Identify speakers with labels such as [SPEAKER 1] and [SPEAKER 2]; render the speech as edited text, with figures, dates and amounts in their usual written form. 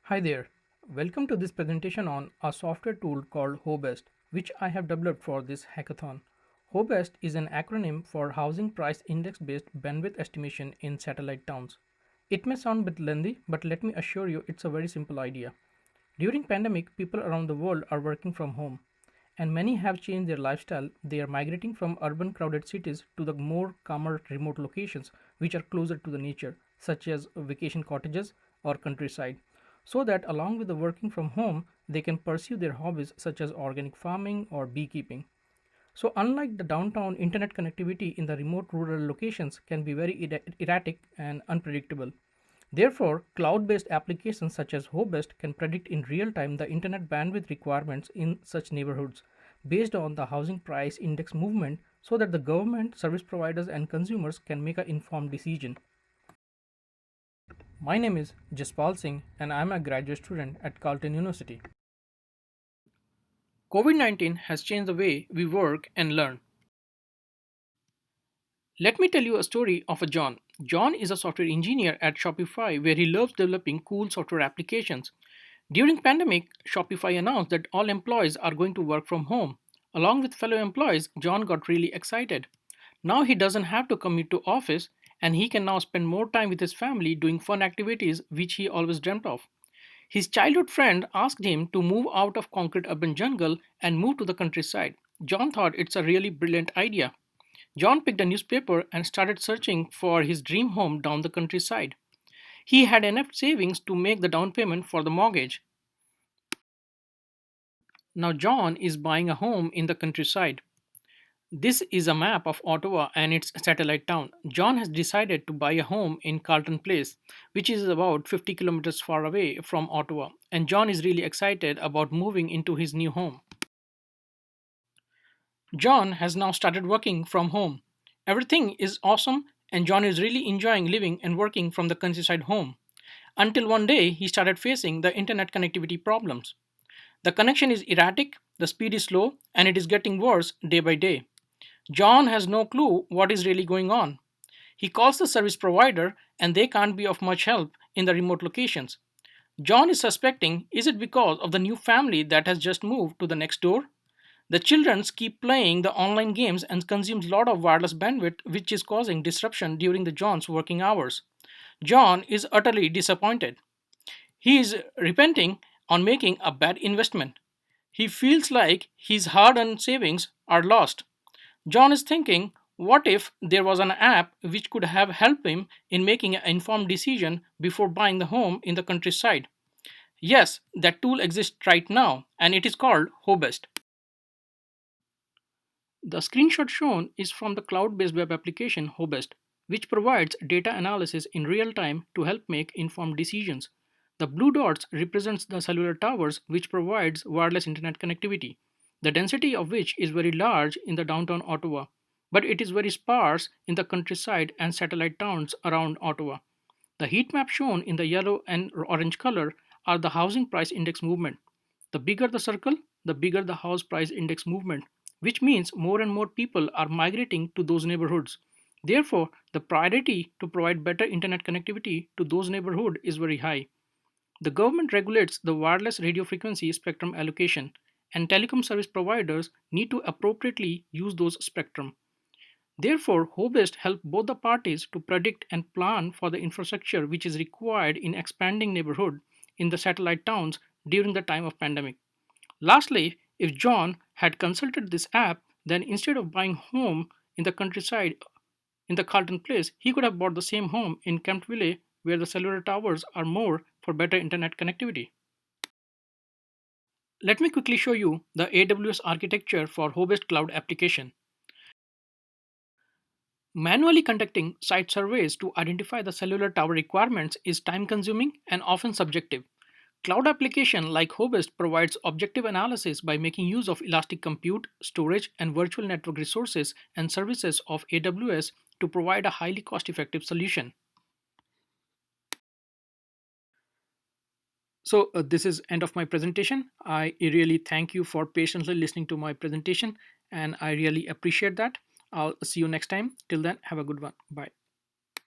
[SPEAKER 1] Hi there. Welcome to this presentation on a software tool called Hobest, which I have developed for this hackathon. Hobest is an acronym for Housing Price Index Based Bandwidth Estimation in Satellite Towns. It may sound a bit lengthy, but let me assure you it's a very simple idea. During pandemic, people around the world are working from home, and many have changed their lifestyle. They are migrating from urban crowded cities to the more calmer remote locations which are closer to the nature, such as vacation cottages or countryside, so that along with the working from home, they can pursue their hobbies such as organic farming or beekeeping. So unlike the downtown, internet connectivity in the remote rural locations can be very erratic and unpredictable. Therefore, cloud-based applications such as Hobest can predict in real time the internet bandwidth requirements in such neighborhoods based on the housing price index movement so that the government, service providers and consumers can make an informed decision. My name is Jaspal Singh and I am a graduate student at Carleton University. COVID-19 has changed the way we work and learn. Let me tell you a story of a John. John is a software engineer at Shopify where he loves developing cool software applications. During pandemic, Shopify announced that all employees are going to work from home. Along with fellow employees, John got really excited. Now he doesn't have to commute to office and he can now spend more time with his family doing fun activities which he always dreamt of. His childhood friend asked him to move out of concrete urban jungle and move to the countryside. John thought it's a really brilliant idea. John picked a newspaper and started searching for his dream home down the countryside. He had enough savings to make the down payment for the mortgage. Now, John is buying a home in the countryside. This is a map of Ottawa and its satellite town. John has decided to buy a home in Carleton Place, which is about 50 kilometers far away from Ottawa. And John is really excited about moving into his new home. John has now started working from home. Everything is awesome, and John is really enjoying living and working from the countryside home. Until one day, he started facing the internet connectivity problems. The connection is erratic, the speed is slow, and it is getting worse day by day. John has no clue what is really going on. He calls the service provider, and they can't be of much help in the remote locations. John is suspecting, is it because of the new family that has just moved to the next door? The children keep playing the online games and consumes a lot of wireless bandwidth, which is causing disruption during the John's working hours. John is utterly disappointed. He is repenting on making a bad investment. He feels like his hard-earned savings are lost. John is thinking, what if there was an app which could have helped him in making an informed decision before buying the home in the countryside? Yes, that tool exists right now, and it is called Hobest. The screenshot shown is from the cloud-based web application Hobest, which provides data analysis in real time to help make informed decisions. The blue dots represents the cellular towers which provides wireless internet connectivity, the density of which is very large in the downtown Ottawa, but it is very sparse in the countryside and satellite towns around Ottawa. The heat map shown in the yellow and orange color are the housing price index movement. The bigger the circle, the bigger the house price index movement, which means more and more people are migrating to those neighborhoods. Therefore, the priority to provide better internet connectivity to those neighborhoods is very high. The government regulates the wireless radio frequency spectrum allocation, and telecom service providers need to appropriately use those spectrum. Therefore, Hobest help both the parties to predict and plan for the infrastructure which is required in expanding neighborhood in the satellite towns during the time of pandemic. Lastly, if John had consulted this app, then instead of buying home in the countryside in the Carlton Place, he could have bought the same home in Kemptville where the cellular towers are more for better internet connectivity. Let me quickly show you the AWS architecture for Hobest Cloud application. Manually conducting site surveys to identify the cellular tower requirements is time consuming and often subjective. Cloud application like Hobest provides objective analysis by making use of elastic compute, storage, and virtual network resources and services of AWS to provide a highly cost-effective solution. So this is end of my presentation. I really thank you for patiently listening to my presentation and I really appreciate that. I'll see you next time. Till then, have a good one. Bye.